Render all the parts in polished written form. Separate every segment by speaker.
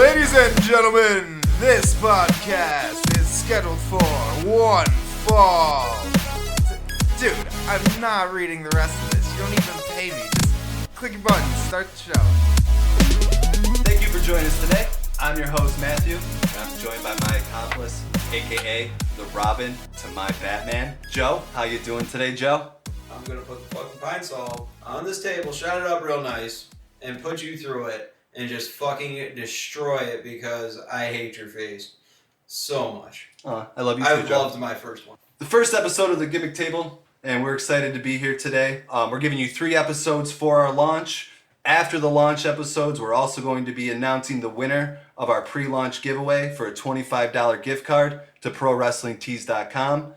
Speaker 1: Ladies and gentlemen, this podcast is scheduled for one fall. Dude, I'm not reading the rest of this. You don't even pay me. Just click your button, start the show.
Speaker 2: Thank you for joining us today. I'm your host, Matthew, and I'm joined by my accomplice, aka the Robin to my Batman, Joe. How you doing today, Joe?
Speaker 3: I'm gonna put the fucking pine sol on this table, shut it up real nice, and put you through it, and just fucking destroy it because I hate your face so much.
Speaker 2: I love you too, Joe.
Speaker 3: I loved my first one.
Speaker 2: The first episode of the Gimmick Table, and we're excited to be here today. We're giving you 3 episodes for our launch. After the launch episodes, we're also going to be announcing the winner of our pre-launch giveaway for a $25 gift card to ProWrestlingTees.com.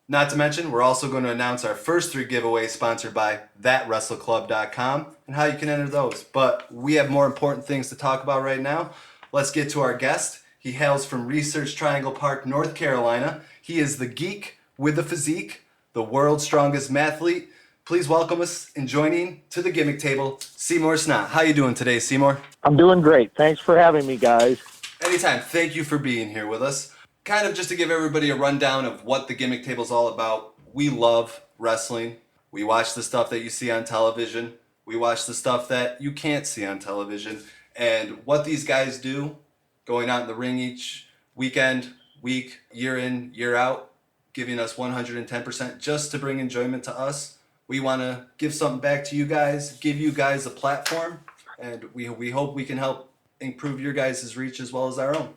Speaker 2: Not to mention, we're also going to announce our first 3 giveaways sponsored by ThatWrestleClub.com and how you can enter those. But we have more important things to talk about right now. Let's get to our guest. He hails from Research Triangle Park, North Carolina. He is the Geek with the Physique, the world's strongest mathlete. Please welcome us in joining to the Gimmick Table, Seymour Snott. How you doing today, Seymour?
Speaker 4: I'm doing great. Thanks for having me, guys.
Speaker 2: Anytime. Thank you for being here with us. Kind of just to give everybody a rundown of what the Gimmick Table is all about. We love wrestling. We watch the stuff that you see on television. We watch the stuff that you can't see on television. And what these guys do, going out in the ring each weekend, week, year in, year out, giving us 110% just to bring enjoyment to us. We want to give something back to you guys, give you guys a platform, and we hope we can help improve your guys' reach as well as our own.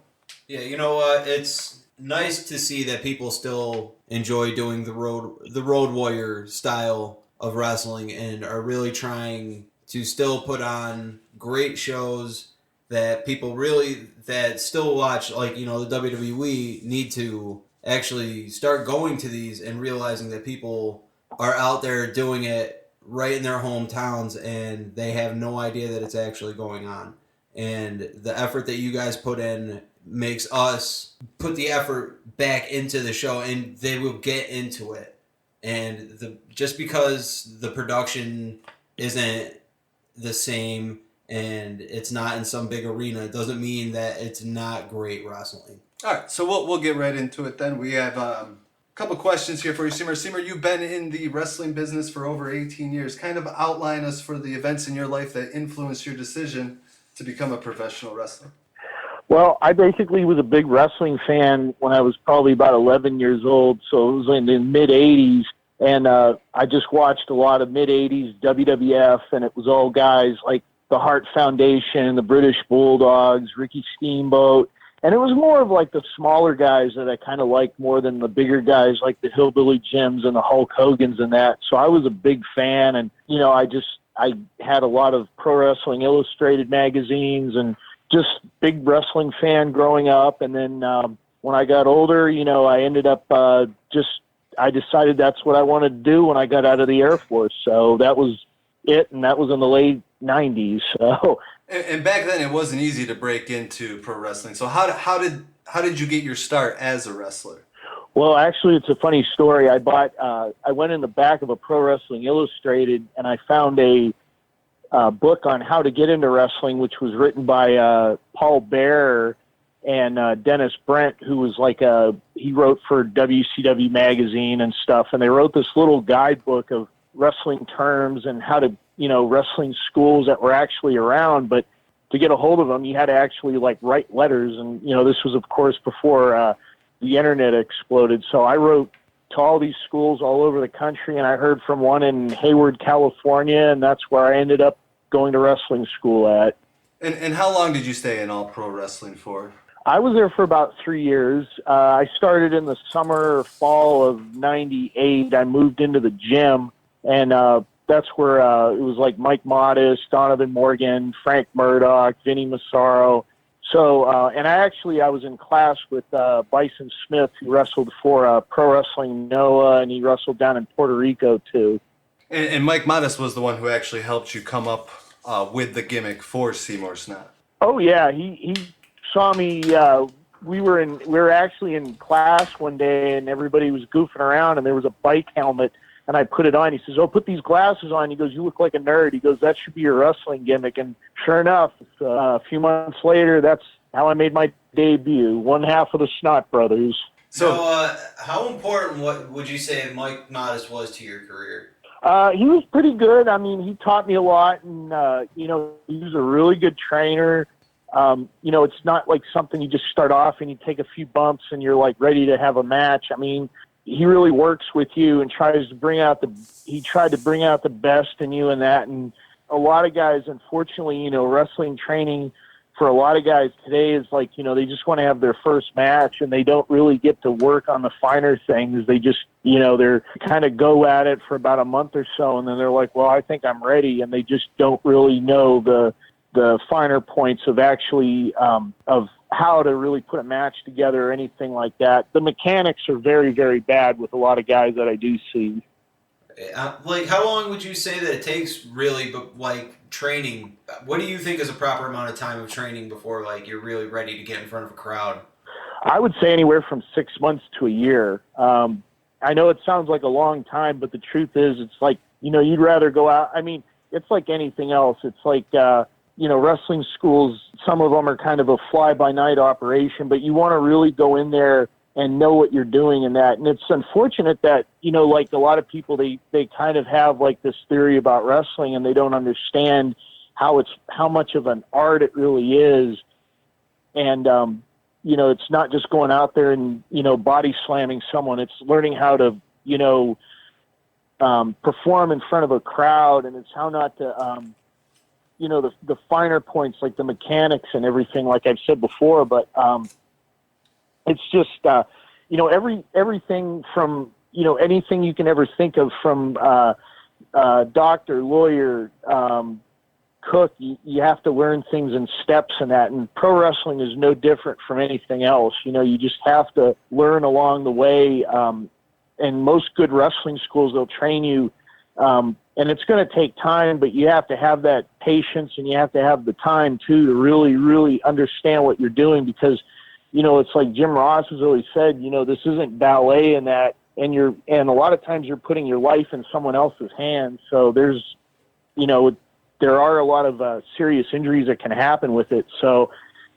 Speaker 3: Yeah, you know what? It's nice to see that people still enjoy doing the road warrior style of wrestling and are really trying to still put on great shows that people that still watch, like, you know, the WWE need to actually start going to these and realizing that people are out there doing it right in their hometowns and they have no idea that it's actually going on. And the effort that you guys put in makes us put the effort back into the show, and they will get into it. And just because the production isn't the same and it's not in some big arena, it doesn't mean that it's not great wrestling.
Speaker 2: All right, so we'll get right into it then. We have a couple questions here for you, Seymour. Seymour, you've been in the wrestling business for over 18 years. Kind of outline us for the events in your life that influenced your decision to become a professional wrestler.
Speaker 4: Well, I basically was a big wrestling fan when I was probably about 11 years old, so it was in the mid-'80s, and I just watched a lot of mid-'80s WWF, and it was all guys like the Hart Foundation, the British Bulldogs, Ricky Steamboat, and it was more of like the smaller guys that I kind of liked more than the bigger guys like the Hillbilly Jims and the Hulk Hogans and that. So I was a big fan, and, you know, I had a lot of Pro Wrestling Illustrated magazines and just big wrestling fan growing up. And then when I got older, you know, I ended up I decided that's what I wanted to do when I got out of the Air Force. So that was it, and that was in the late 90s. So.
Speaker 2: And back then, it wasn't easy to break into pro wrestling. So how did you get your start as a wrestler?
Speaker 4: Well, actually, it's a funny story. I went in the back of a Pro Wrestling Illustrated, and I found a book on how to get into wrestling, which was written by Paul Bearer and Dennis Brent, who was he wrote for WCW magazine and stuff. And they wrote this little guidebook of wrestling terms and how to, you know, wrestling schools that were actually around. But to get a hold of them, you had to actually write letters. And, you know, this was, of course, before the internet exploded. So I wrote to all these schools all over the country, and I heard from one in Hayward, California, and that's where I ended up going to wrestling school at.
Speaker 2: And how long did you stay in all pro wrestling for?
Speaker 4: I was there for about 3 years. I started in the summer or fall of 98. I moved into the gym, and that's where it was like Mike Modest, Donovan Morgan, Frank Murdoch, Vinny Massaro. So, and I was in class with Bison Smith, who wrestled for Pro Wrestling Noah, and he wrestled down in Puerto Rico too.
Speaker 2: And Mike Modest was the one who actually helped you come up with the gimmick for Seymour Snott.
Speaker 4: Oh yeah, he saw me. We were actually in class one day, and everybody was goofing around, and there was a bike helmet And I put it on. He says, "Oh, put these glasses on." He goes, "You look like a nerd." He goes, "That should be your wrestling gimmick." And sure enough, a few months later, that's how I made my debut. One half of the Snott brothers.
Speaker 3: So, how important what would you say Mike Modest was to your career?
Speaker 4: He was pretty good. I mean, he taught me a lot, and he was a really good trainer. It's not like something you just start off and you take a few bumps and you're like ready to have a match. I mean, he really works with you and tried to bring out the best in you and that. And a lot of guys, unfortunately, wrestling training for a lot of guys today is like, they just want to have their first match and they don't really get to work on the finer things. They just, they're kind of go at it for about a month or so. And then they're like, well, I think I'm ready. And they just don't really know the finer points of actually, of how to really put a match together or anything like that. The mechanics are very, very bad with a lot of guys that I do see.
Speaker 3: Like, how long would you say that it takes really, but like training? What do you think is a proper amount of time of training before like you're really ready to get in front of a crowd?
Speaker 4: I would say anywhere from 6 months to a year. I know it sounds like a long time, but the truth is it's like, you'd rather go out. I mean, it's like anything else. It's like, wrestling schools, some of them are kind of a fly-by-night operation, but you want to really go in there and know what you're doing in that. And it's unfortunate that, like a lot of people, they kind of have like this theory about wrestling and they don't understand how much of an art it really is. And, it's not just going out there and, body slamming someone. It's learning how to, perform in front of a crowd, and it's how not to, the finer points, like the mechanics and everything, like I've said before, but, it's just, everything from, anything you can ever think of from doctor, lawyer, cook, you have to learn things in steps and that. And pro wrestling is no different from anything else. You just have to learn along the way. And most good wrestling schools, they'll train you. And it's going to take time, but you have to have that patience and you have to have the time too to really, really understand what you're doing, because it's like Jim Ross has always said, this isn't ballet and that, and a lot of times you're putting your life in someone else's hands. So there's, there are a lot of serious injuries that can happen with it. So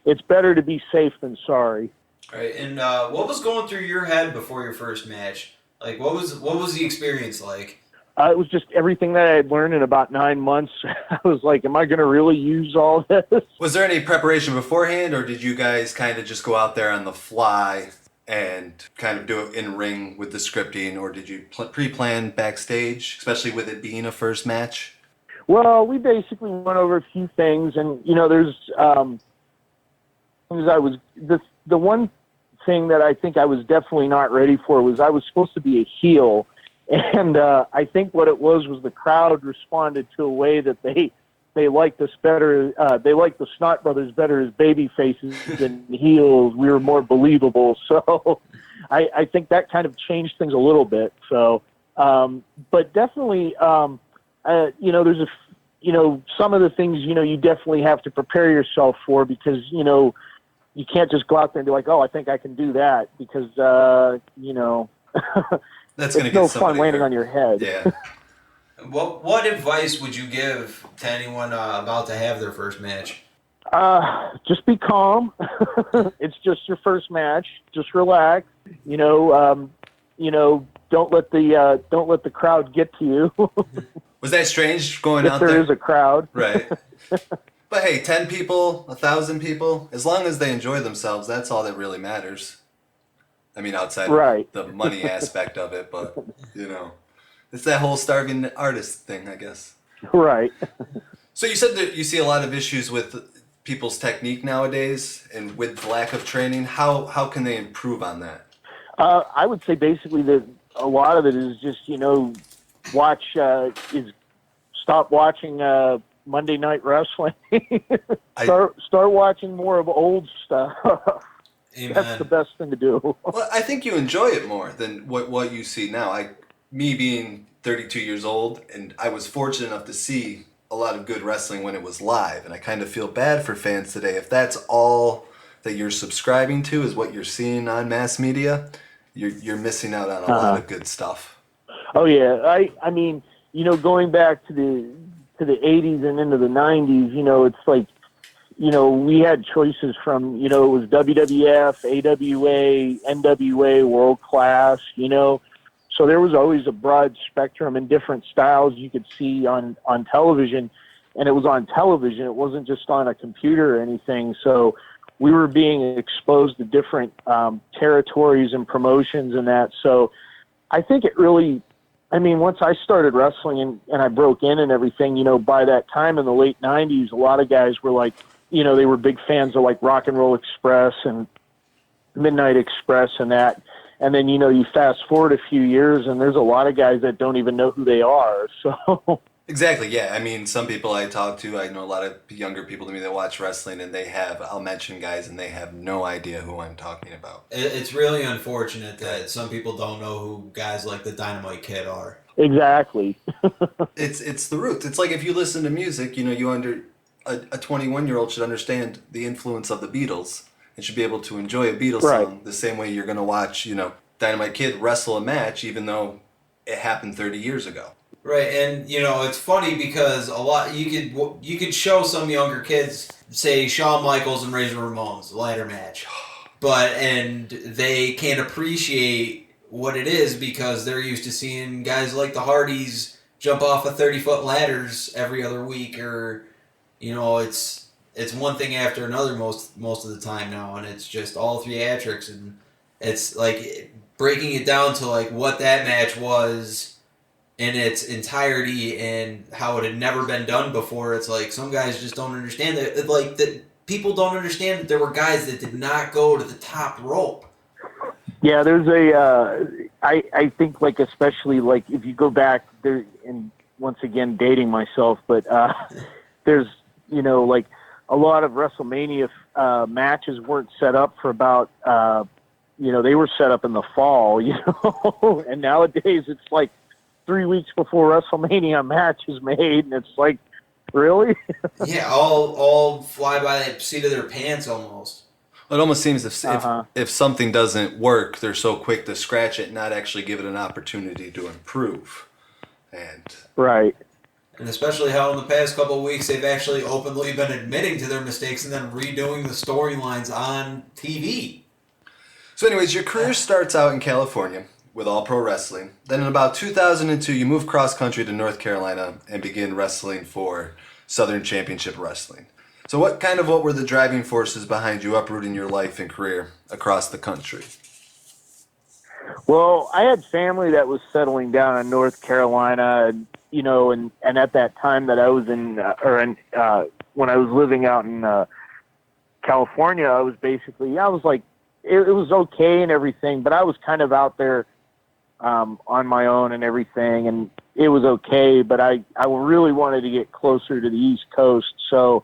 Speaker 4: it's better to be safe than sorry.
Speaker 3: All right. And what was going through your head before your first match? Like, what was the experience like?
Speaker 4: It was just everything that I had learned in about 9 months. I was like, am I going to really use all this?
Speaker 2: Was there any preparation beforehand, or did you guys kind of just go out there on the fly and kind of do it in ring with the scripting, or did you pre-plan backstage, especially with it being a first match?
Speaker 4: Well, we basically went over a few things, and, there's things the one thing that I think I was definitely not ready for was I was supposed to be a heel. And I think what it was the crowd responded to a way that they liked us better. They liked the Snott brothers better as baby faces than heels. We were more believable. So I think that kind of changed things a little bit. So, but definitely, there's some of the things, you definitely have to prepare yourself for, because, you can't just go out there and be like, oh, I think I can do that, because,
Speaker 2: That's going to
Speaker 4: get no fun landing on your head.
Speaker 2: Yeah.
Speaker 3: What advice would you give to anyone about to have their first match?
Speaker 4: Just be calm. It's just your first match. Just relax. Don't let the crowd get to you.
Speaker 2: Was that strange going out
Speaker 4: there?
Speaker 2: there?
Speaker 4: If there is a crowd.
Speaker 2: Right. But hey, 10 people, 1,000 people, as long as they enjoy themselves, that's all that really matters. I mean, outside of the money aspect of it, but, it's that whole starving artist thing, I guess.
Speaker 4: Right.
Speaker 2: So you said that you see a lot of issues with people's technique nowadays and with lack of training. How can they improve on that?
Speaker 4: I would say basically that a lot of it is just, stop watching Monday Night Wrestling. Start watching more of old stuff.
Speaker 3: Amen.
Speaker 4: That's the best thing to do.
Speaker 2: Well, I think you enjoy it more than what you see now. Me being 32 years old, and I was fortunate enough to see a lot of good wrestling when it was live, and I kind of feel bad for fans today. If that's all that you're subscribing to is what you're seeing on mass media, you're missing out on a lot of good stuff.
Speaker 4: Oh yeah, I mean, going back to the 80s and into the 90s, it's like, we had choices from, it was WWF, AWA, NWA, World Class, so there was always a broad spectrum and different styles you could see on television, and it was on television. It wasn't just on a computer or anything. So we were being exposed to different territories and promotions and that. So I think it really, once I started wrestling and I broke in and everything, by that time in the late 90s, a lot of guys were like, they were big fans of like Rock and Roll Express and Midnight Express and that. And then, you fast forward a few years and there's a lot of guys that don't even know who they are. So
Speaker 2: Exactly, yeah. Some people I talk to, I know a lot of younger people to me that watch wrestling, and I'll mention guys, and they have no idea who I'm talking about.
Speaker 3: It's really unfortunate that some people don't know who guys like the Dynamite Kid are.
Speaker 4: Exactly.
Speaker 2: It's the roots. It's like if you listen to music, a 21-year-old should understand the influence of the Beatles and should be able to enjoy a Beatles song the same way you're going to watch, Dynamite Kid wrestle a match, even though it happened 30 years ago.
Speaker 3: Right, and it's funny because a lot you could show some younger kids, say Shawn Michaels and Razor Ramon's ladder match, and they can't appreciate what it is because they're used to seeing guys like the Hardys jump off of 30-foot ladders every other week, or it's one thing after another most of the time now, and it's just all theatrics, and it's like breaking it down to like what that match was in its entirety and how it had never been done before. It's like some guys just don't understand that. Like that, people don't understand that there were guys that did not go to the top rope.
Speaker 4: Yeah, there's I think like especially like if you go back there, and once again dating myself, but there's like a lot of WrestleMania matches weren't set up for about they were set up in the fall, and nowadays it's like 3 weeks before WrestleMania a match is made, and it's like, really?
Speaker 3: Yeah, all fly by the seat of their pants almost.
Speaker 2: It almost seems if something doesn't work, they're so quick to scratch it and not actually give it an opportunity to improve.
Speaker 4: Right.
Speaker 3: And especially how in the past couple of weeks they've actually openly been admitting to their mistakes and then redoing the storylines on TV.
Speaker 2: So anyways, your career starts out in California with All Pro Wrestling. Then in about 2002, you move cross-country to North Carolina and begin wrestling for Southern Championship Wrestling. So what were the driving forces behind you uprooting your life and career across the country?
Speaker 4: Well, I had family that was settling down in North Carolina, and at that time that I was when I was living out in California, I was like, it was okay and everything, but I was kind of out there on my own and everything, and it was okay, but I really wanted to get closer to the East Coast, so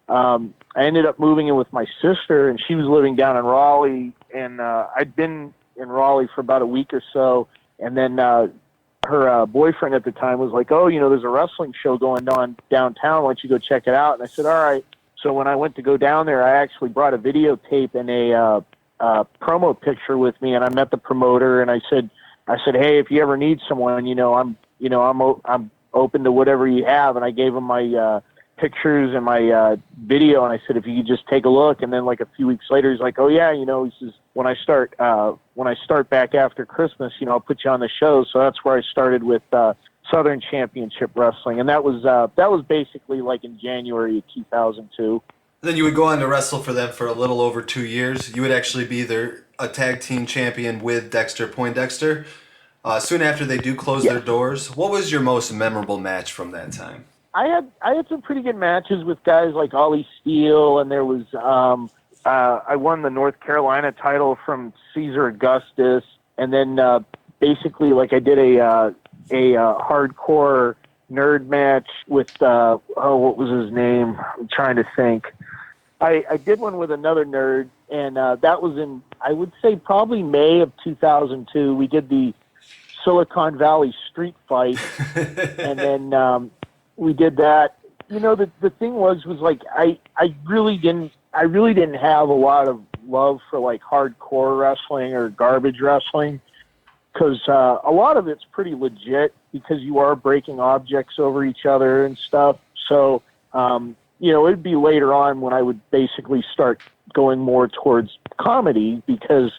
Speaker 4: I ended up moving in with my sister, and she was living down in Raleigh, and I'd been in Raleigh for about a week or so, and then her boyfriend at the time was like, oh, there's a wrestling show going on downtown, why don't you go check it out? And I said, all right. So when I went to go down there, I actually brought a videotape and a promo picture with me, and I met the promoter, and I said, hey, if you ever need someone, I'm open to whatever you have. And I gave him my pictures and my video, and I said, if you could just take a look. And then like a few weeks later, he's like, oh yeah, he says, when I start back after Christmas, I'll put you on the show. So that's where I started with Southern Championship Wrestling, and that was basically like in January of 2002.
Speaker 2: Then you would go on to wrestle for them for a little over 2 years. You would actually be a tag team champion with Dexter Poindexter. Soon after they do close their doors, what was your most memorable match from that time?
Speaker 4: I had some pretty good matches with guys like Ollie Steele, and there was I won the North Carolina title from Caesar Augustus, and then basically like I did a hardcore nerd match with what was his name? I'm trying to think. I did one with another nerd, and that was in, I would say, probably May of 2002. We did the Silicon Valley street fight, and then we did that. The thing was like I really didn't have a lot of love for like hardcore wrestling or garbage wrestling. because a lot of it's pretty legit because you are breaking objects over each other and stuff. So, it'd be later on when I would basically start going more towards comedy because,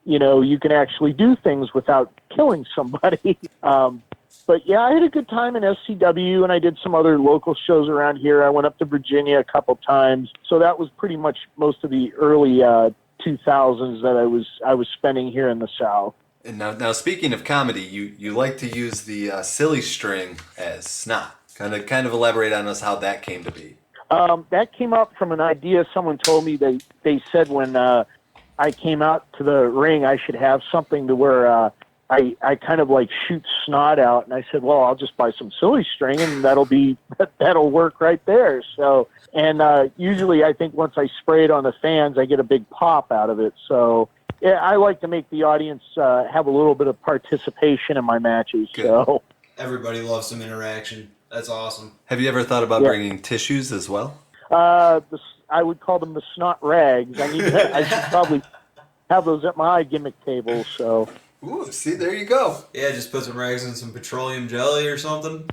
Speaker 4: you can actually do things without killing somebody. But yeah, I had a good time in SCW, and I did some other local shows around here. I went up to Virginia a couple times. So that was pretty much most of the early 2000s that I was spending here in the South.
Speaker 2: And now speaking of comedy, you like to use the silly string as snot. Kind of elaborate on us how that came to be.
Speaker 4: That came up from an idea someone told me. They said when I came out to the ring, I should have something to where I kind of like shoot snot out. And I said, well, I'll just buy some silly string and that'll work right there. So, and usually I think once I spray it on the fans, I get a big pop out of it. So yeah, I like to make the audience have a little bit of participation in my matches.
Speaker 2: Good.
Speaker 4: So
Speaker 3: Everybody loves some interaction. That's awesome.
Speaker 2: Have you ever thought about bringing tissues as well?
Speaker 4: I would call them the snot rags. I should probably have those at my gimmick table. So.
Speaker 2: Ooh, see, there you go.
Speaker 3: Yeah, just put some rags in some petroleum jelly or something.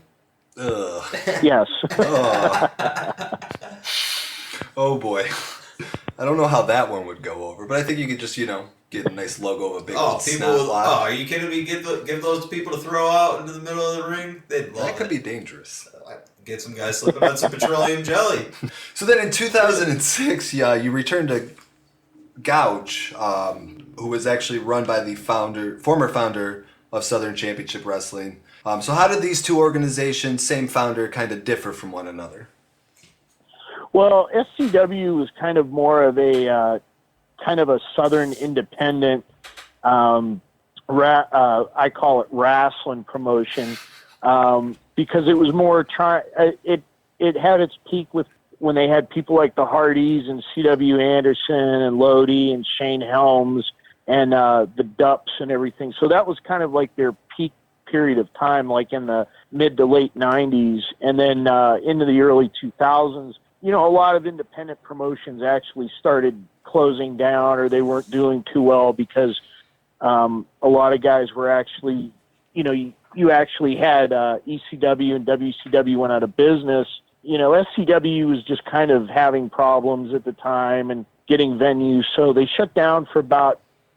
Speaker 2: Ugh.
Speaker 4: Yes.
Speaker 2: Oh boy. I don't know how that one would go over, but I think you could just, get a nice logo of a big old snot block.
Speaker 3: Are you kidding me? Give those to people to throw out into the middle of the ring? They'd love
Speaker 2: That could
Speaker 3: it.
Speaker 2: be dangerous.
Speaker 3: Get some guys slipping on some petroleum jelly.
Speaker 2: So then in 2006, you returned to GOUGE, who was actually run by the former founder of Southern Championship Wrestling. So how did these two organizations, same founder, kind of differ from one another?
Speaker 4: Well, SCW was kind of more of a Southern independent, I call it wrestling promotion, because it was more it had its peak with when they had people like the Hardys and C.W. Anderson and Lodi and Shane Helms and the Dupps and everything. So that was kind of like their peak period of time, like in the mid to late 90s. And then into the early 2000s, a lot of independent promotions actually started closing down or they weren't doing too well because a lot of guys were actually, you actually had ECW and WCW went out of business. SCW was just kind of having problems at the time and getting venues. So they shut down for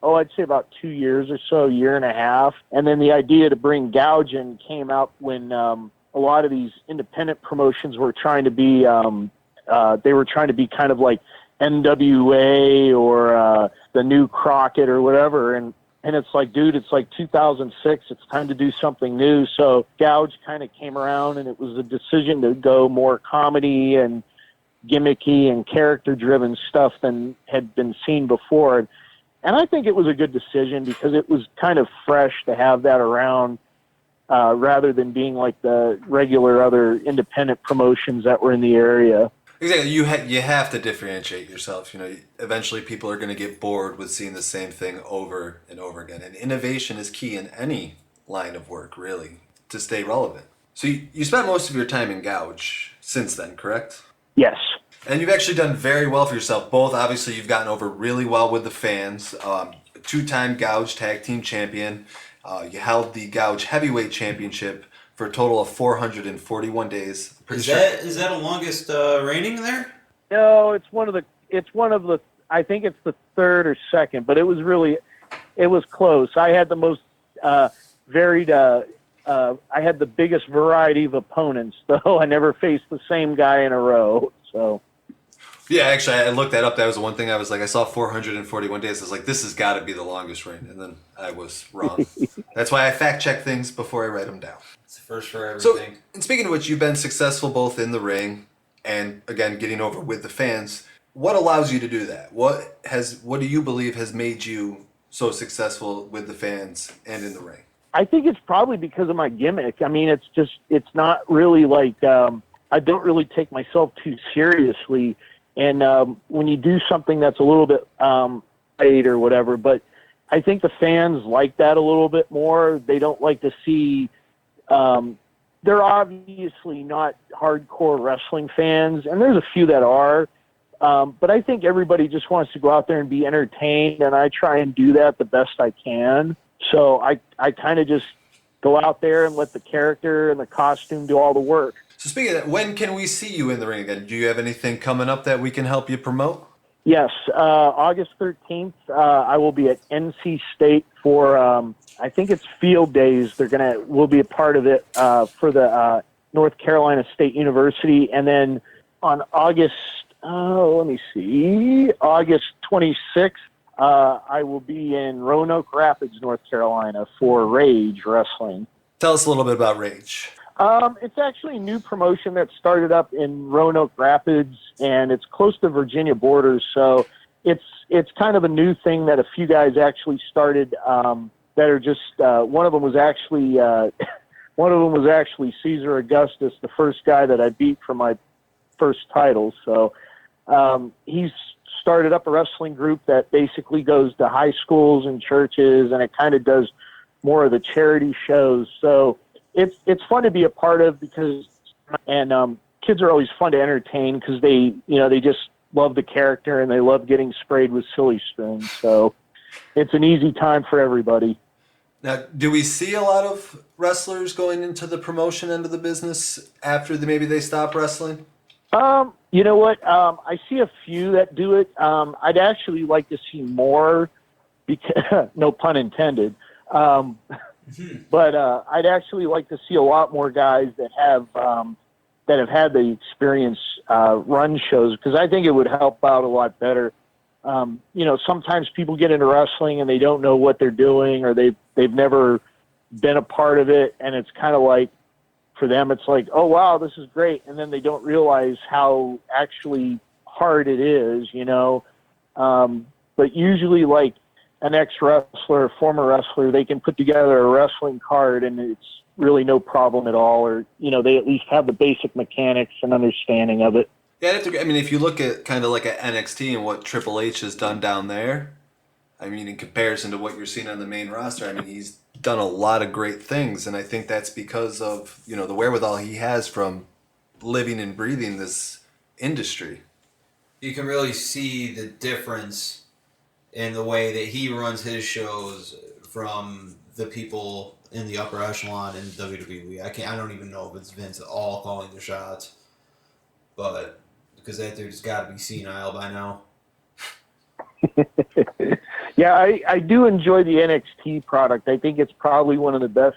Speaker 4: I'd say about 2 years or so, a year and a half. And then the idea to bring GOUGE in came out when a lot of these independent promotions were trying to be, they were trying to be kind of like NWA or the new Crockett or whatever. And it's like, dude, it's like 2006. It's time to do something new. So GOUGE kind of came around, and it was a decision to go more comedy and gimmicky and character-driven stuff than had been seen before. And I think it was a good decision because it was kind of fresh to have that around rather than being like the regular other independent promotions that were in the area.
Speaker 2: Exactly. You have to differentiate yourself. Eventually people are going to get bored with seeing the same thing over and over again. And innovation is key in any line of work, really, to stay relevant. So you spent most of your time in GOUGE since then, correct?
Speaker 4: Yes.
Speaker 2: And you've actually done very well for yourself. Both, obviously, you've gotten over really well with the fans. Two-time GOUGE Tag Team Champion. You held the GOUGE Heavyweight Championship for a total of 441 days.
Speaker 3: Is that the longest reigning there?
Speaker 4: No, it's one of the. I think it's the third or second, but it was close. I had the most varied. I had the biggest variety of opponents, though. I never faced the same guy in a row. So.
Speaker 2: Yeah, actually, I looked that up. That was the one thing I was like, I saw 441 days. I was like, this has got to be the longest reign. And then I was wrong. That's why I fact-check things before I write them down.
Speaker 3: It's the first for everything.
Speaker 2: So, and speaking of which, you've been successful both in the ring and, again, getting over with the fans. What allows you to do that? What do you believe has made you so successful with the fans and in the ring?
Speaker 4: I think it's probably because of my gimmick. I mean, it's not really like, I don't really take myself too seriously. And when you do something that's a little bit late or whatever, but I think the fans like that a little bit more. They don't like to see, they're obviously not hardcore wrestling fans, and there's a few that are, but I think everybody just wants to go out there and be entertained, and I try and do that the best I can. So I kind of just go out there and let the character and the costume do all the work.
Speaker 2: So speaking of that, when can we see you in the ring again? Do you have anything coming up that we can help you promote?
Speaker 4: Yes, August 13th, I will be at NC State for, I think it's Field Days. We'll be a part of it for the North Carolina State University. And then on August 26th, I will be in Roanoke Rapids, North Carolina for Rage Wrestling.
Speaker 2: Tell us a little bit about Rage.
Speaker 4: It's actually a new promotion that started up in Roanoke Rapids, and it's close to Virginia borders. So it's kind of a new thing that a few guys actually started that are just one of them was actually Caesar Augustus, the first guy that I beat for my first title. So he's started up a wrestling group that basically goes to high schools and churches, and it kind of does more of the charity shows. So it's fun to be a part of because kids are always fun to entertain because they just love the character and they love getting sprayed with silly string. So it's an easy time for everybody.
Speaker 2: Now, do we see a lot of wrestlers going into the promotion end of the business after maybe they stop wrestling?
Speaker 4: You know what? I see a few that do it. I'd actually like to see more, because no pun intended. But I'd actually like to see a lot more guys that have had the experience run shows, because I think it would help out a lot better. Sometimes people get into wrestling and they don't know what they're doing, or they've never been a part of it, and it's kind of like, for them, it's like, oh wow, this is great, and then they don't realize how actually hard it is, But usually, like an ex-wrestler, former wrestler, they can put together a wrestling card, and it's really no problem at all, or they at least have the basic mechanics and understanding of it.
Speaker 2: Yeah, if you look at kind of like at NXT and what Triple H has done down there, in comparison to what you're seeing on the main roster, he's done a lot of great things, and I think that's because of the wherewithal he has from living and breathing this industry.
Speaker 3: You can really see the difference in the way that he runs his shows from the people in the upper echelon in WWE. I don't even know if it's Vince at all calling the shots, but because that dude's got to be senile by now.
Speaker 4: Yeah, I do enjoy the NXT product. I think it's probably one of the best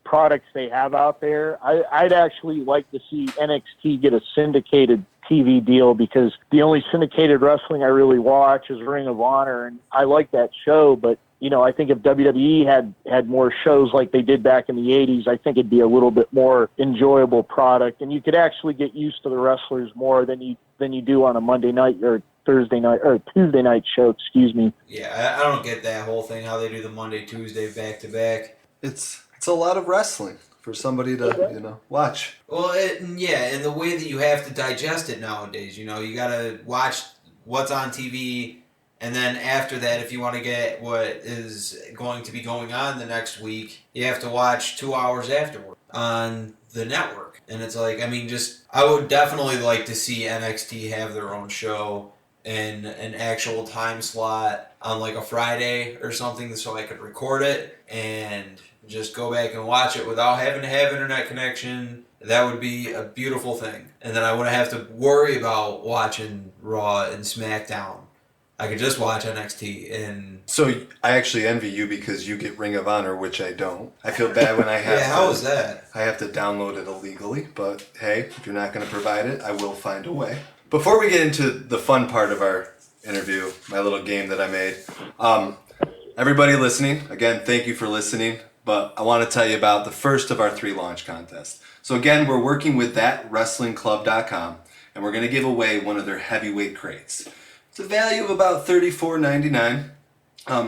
Speaker 4: products they have out there. I'd actually like to see NXT get a syndicated TV deal, because the only syndicated wrestling I really watch is Ring of Honor, and I like that show, but I think if WWE had more shows like they did back in the 80s, I think it'd be a little bit more enjoyable product, and you could actually get used to the wrestlers more than you do on a Monday night or Thursday night or Tuesday night show, excuse me.
Speaker 3: Yeah, I don't get that whole thing, how they do the Monday, Tuesday back to back.
Speaker 2: It's a lot of wrestling for somebody to, watch.
Speaker 3: Well, and the way that you have to digest it nowadays, you got to watch what's on TV, and then after that, if you want to get what is going to be going on the next week, you have to watch 2 hours afterward on the network. And it's like, I would definitely like to see NXT have their own show in an actual time slot on like a Friday or something, so I could record it and just go back and watch it without having to have internet connection. That would be a beautiful thing. And then I wouldn't have to worry about watching Raw and SmackDown. I could just watch NXT. And
Speaker 2: so I actually envy you, because you get Ring of Honor, which I don't. I feel bad when I have
Speaker 3: how is that?
Speaker 2: I have to download it illegally, but hey, if you're not going to provide it, I will find a way. Before we get into the fun part of our interview, my little game that I made, everybody listening, again, thank you for listening, but I want to tell you about the first of our 3 launch contests. So again, we're working with thatwrestlingclub.com, and we're going to give away one of their heavyweight crates. It's a value of about $34.99.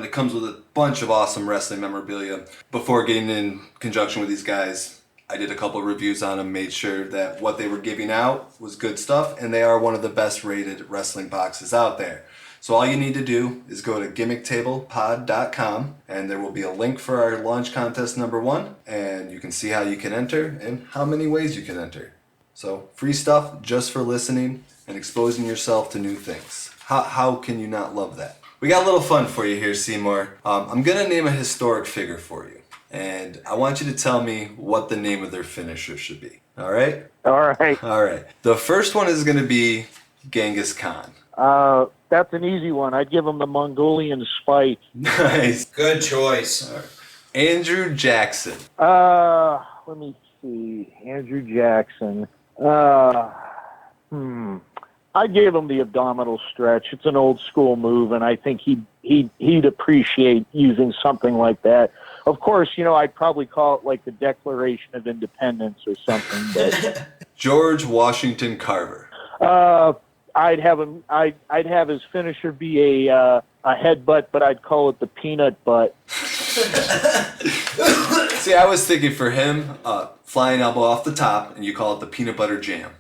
Speaker 2: It comes with a bunch of awesome wrestling memorabilia. Before getting in conjunction with these guys, I did a couple of reviews on them, made sure that what they were giving out was good stuff, and they are one of the best rated wrestling boxes out there. So all you need to do is go to gimmicktablepod.com, and there will be a link for our launch contest number 1, and you can see how you can enter and how many ways you can enter. So free stuff just for listening and exposing yourself to new things. How can you not love that? We got a little fun for you here, Seymour. I'm going to name a historic figure for you. And I want you to tell me what the name of their finisher should be. All right?
Speaker 4: All right.
Speaker 2: All right. The first one is going to be Genghis Khan.
Speaker 4: That's an easy one. I'd give him the Mongolian spike.
Speaker 2: Nice.
Speaker 3: Good choice.
Speaker 2: All right. Andrew Jackson.
Speaker 4: Let me see. Andrew Jackson. I gave him the abdominal stretch. It's an old school move, and I think he'd appreciate using something like that. Of course, I'd probably call it like the Declaration of Independence or something. But
Speaker 2: George Washington Carver.
Speaker 4: I'd have him. I'd have his finisher be a headbutt, but I'd call it the peanut butt.
Speaker 2: See, I was thinking for him, flying elbow off the top, and you call it the peanut butter jam.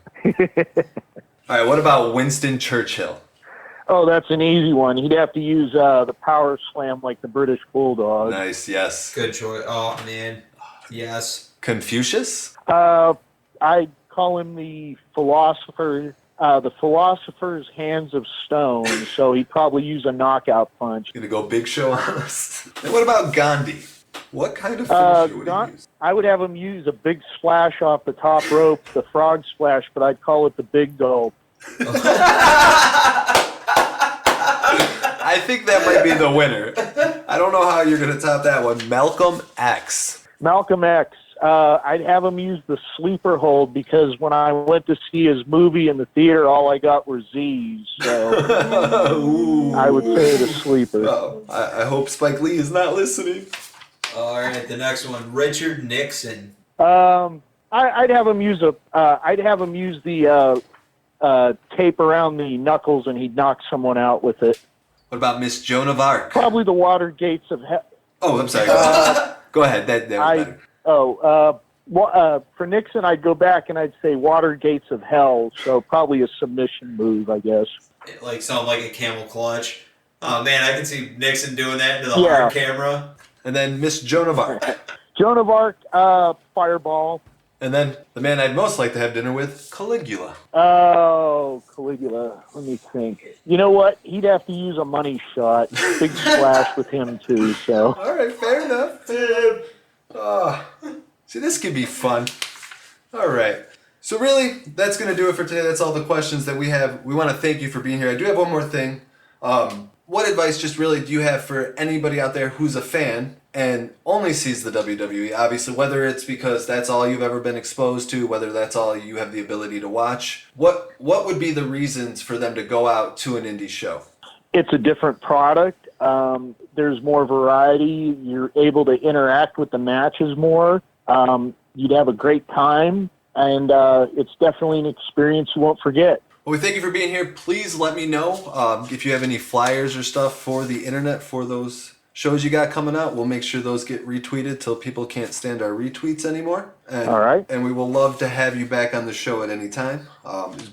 Speaker 2: All right, what about Winston Churchill?
Speaker 4: Oh, that's an easy one. He'd have to use the power slam like the British Bulldog.
Speaker 2: Nice, yes.
Speaker 3: Good choice. Oh, man. Yes.
Speaker 2: Confucius?
Speaker 4: I'd call him the philosopher's hands of stone, so he'd probably use a knockout punch.
Speaker 2: Gonna go big show on us. And what about Gandhi? What kind of finisher would he use?
Speaker 4: I would have him use a big splash off the top rope, the frog splash, but I'd call it the big gulp.
Speaker 2: I think that might be the winner. I don't know how you're going to top that one. Malcolm X.
Speaker 4: Malcolm X. I'd have him use the sleeper hold because when I went to see his movie in the theater, all I got were Z's. So I would say the sleeper.
Speaker 2: I hope Spike Lee is not listening.
Speaker 3: All right, the next one, Richard Nixon.
Speaker 4: I'd have him use the tape around the knuckles, and he'd knock someone out with it.
Speaker 2: What about Miss Joan of Arc?
Speaker 4: Probably the water gates of hell.
Speaker 2: Oh, I'm sorry. Go ahead. That was better.
Speaker 4: For Nixon, I'd go back and I'd say water gates of hell. So probably a submission move, I guess.
Speaker 3: Like something like a camel clutch. Oh man, I can see Nixon doing that into the hard camera.
Speaker 2: And then Miss Joan of Arc.
Speaker 4: Joan of Arc, fireball.
Speaker 2: And then the man I'd most like to have dinner with, Caligula.
Speaker 4: Oh, Caligula. Let me think. You know what? He'd have to use a money shot. Big splash with him, too. So.
Speaker 2: All right, fair enough. See, this could be fun. All right. So really, that's going to do it for today. That's all the questions that we have. We want to thank you for being here. I do have one more thing. What advice just really do you have for anybody out there who's a fan and only sees the WWE? Obviously, whether it's because that's all you've ever been exposed to, whether that's all you have the ability to watch, what would be the reasons for them to go out to an indie show?
Speaker 4: It's a different product. There's more variety. You're able to interact with the matches more. You'd have a great time, and it's definitely an experience you won't forget.
Speaker 2: Well, we thank you for being here. Please let me know if you have any flyers or stuff for the internet for those shows you got coming out. We'll make sure those get retweeted till people can't stand our retweets anymore.
Speaker 4: All right.
Speaker 2: And we will love to have you back on the show at any time.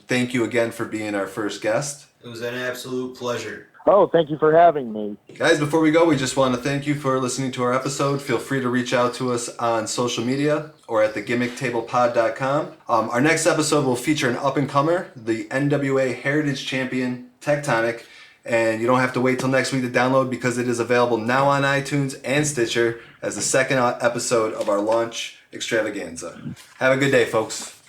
Speaker 2: Thank you again for being our first guest.
Speaker 3: It was an absolute pleasure.
Speaker 4: Oh, thank you for having me.
Speaker 2: Guys, before we go, we just want to thank you for listening to our episode. Feel free to reach out to us on social media or at thegimmicktablepod.com. Our next episode will feature an up-and-comer, the NWA Heritage Champion, Tectonic. And you don't have to wait till next week to download because it is available now on iTunes and Stitcher as the second episode of our launch extravaganza. Have a good day, folks.